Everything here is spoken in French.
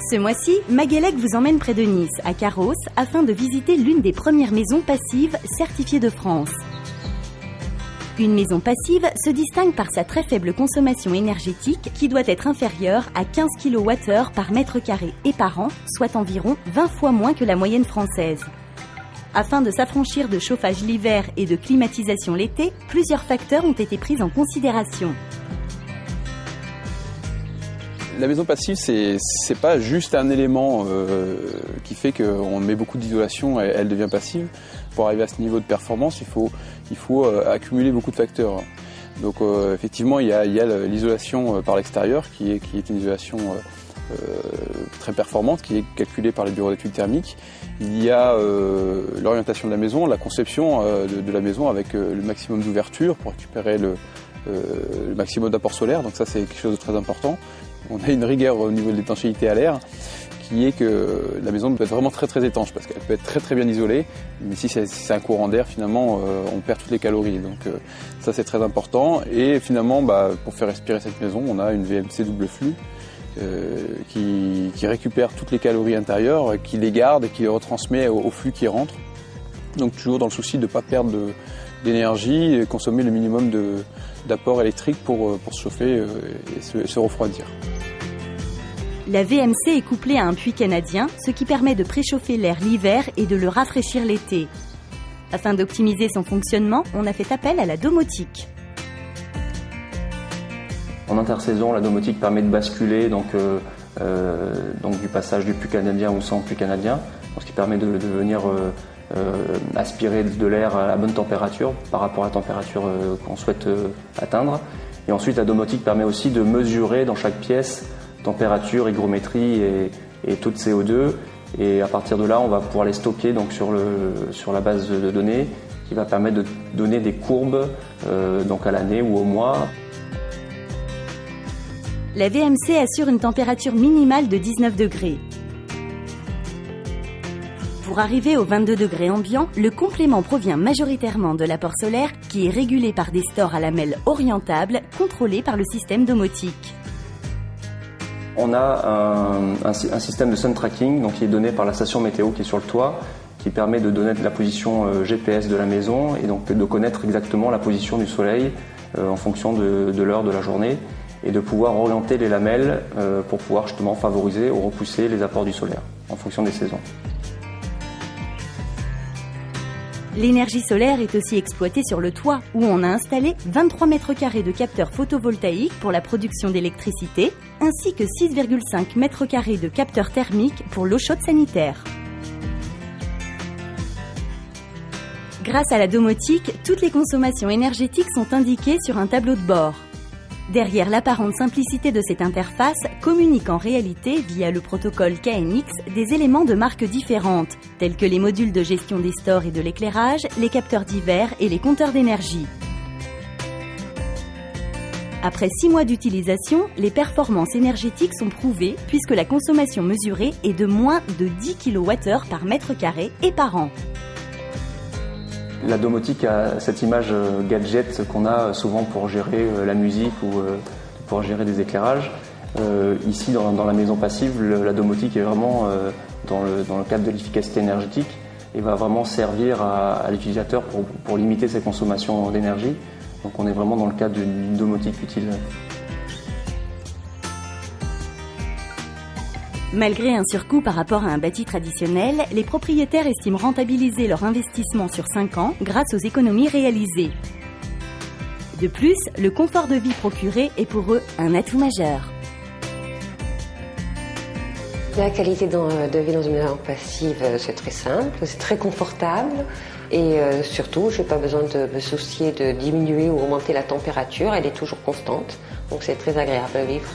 Ce mois-ci, Maguélec vous emmène près de Nice, à Carros, afin de visiter l'une des premières maisons passives certifiées de France. Une maison passive se distingue par sa très faible consommation énergétique qui doit être inférieure à 15 kWh par mètre carré et par an, soit environ 20 fois moins que la moyenne française. Afin de s'affranchir de chauffage l'hiver et de climatisation l'été, plusieurs facteurs ont été pris en considération. La maison passive, c'est pas juste un élément qui fait qu'on met beaucoup d'isolation et elle devient passive. Pour arriver à ce niveau de performance, il faut accumuler beaucoup de facteurs. Donc effectivement, il y a l'isolation par l'extérieur qui est une isolation très performante, qui est calculée par les bureaux d'études thermiques. Il y a l'orientation de la maison, la conception de la maison avec le maximum d'ouverture pour récupérer le maximum d'apport solaire. Donc ça, c'est quelque chose de très important. On a une rigueur au niveau de l'étanchéité à l'air qui est que la maison peut être vraiment très très étanche parce qu'elle peut être très très bien isolée, mais si c'est un courant d'air, finalement on perd toutes les calories. Donc ça, c'est très important. Et finalement, pour faire respirer cette maison, on a une VMC double flux qui récupère toutes les calories intérieures, qui les garde et qui les retransmet au flux qui rentre. Donc toujours dans le souci de ne pas perdre d'énergie et consommer le minimum d'apport électrique pour se chauffer et se refroidir. La VMC est couplée à un puits canadien, ce qui permet de préchauffer l'air l'hiver et de le rafraîchir l'été. Afin d'optimiser son fonctionnement, on a fait appel à la domotique. En intersaison, la domotique permet de basculer donc du passage du puits canadien ou sans puits canadien, ce qui permet de venir aspirer de l'air à la bonne température par rapport à la température qu'on souhaite atteindre. Et ensuite, la domotique permet aussi de mesurer dans chaque pièce température, hygrométrie et taux de CO2. Et à partir de là, on va pouvoir les stocker donc sur la base de données qui va permettre de donner des courbes donc à l'année ou au mois. La VMC assure une température minimale de 19 degrés. Pour arriver aux 22 degrés ambiants, le complément provient majoritairement de l'apport solaire qui est régulé par des stores à lamelles orientables contrôlés par le système domotique. On a un système de sun tracking donc, qui est donné par la station météo qui est sur le toit, qui permet de donner la position GPS de la maison et donc de connaître exactement la position du soleil en fonction de l'heure de la journée et de pouvoir orienter les lamelles pour pouvoir justement favoriser ou repousser les apports du solaire en fonction des saisons. L'énergie solaire est aussi exploitée sur le toit où on a installé 23 mètres carrés de capteurs photovoltaïques pour la production d'électricité ainsi que 6,5 mètres carrés de capteurs thermiques pour l'eau chaude sanitaire. Grâce à la domotique, toutes les consommations énergétiques sont indiquées sur un tableau de bord. Derrière l'apparente simplicité de cette interface communiquent en réalité, via le protocole KNX, des éléments de marques différentes, tels que les modules de gestion des stores et de l'éclairage, les capteurs divers et les compteurs d'énergie. Après 6 mois d'utilisation, les performances énergétiques sont prouvées puisque la consommation mesurée est de moins de 10 kWh par mètre carré et par an. La domotique a cette image gadget qu'on a souvent pour gérer la musique ou pour gérer des éclairages. Ici, dans la maison passive, la domotique est vraiment dans le cadre de l'efficacité énergétique et va vraiment servir à l'utilisateur pour limiter ses consommations d'énergie. Donc on est vraiment dans le cadre d'une domotique utile. Malgré un surcoût par rapport à un bâti traditionnel, les propriétaires estiment rentabiliser leur investissement sur 5 ans grâce aux économies réalisées. De plus, le confort de vie procuré est pour eux un atout majeur. La qualité de vie dans une maison passive, c'est très simple, c'est très confortable et surtout, je n'ai pas besoin de me soucier de diminuer ou augmenter la température, elle est toujours constante, donc c'est très agréable à vivre.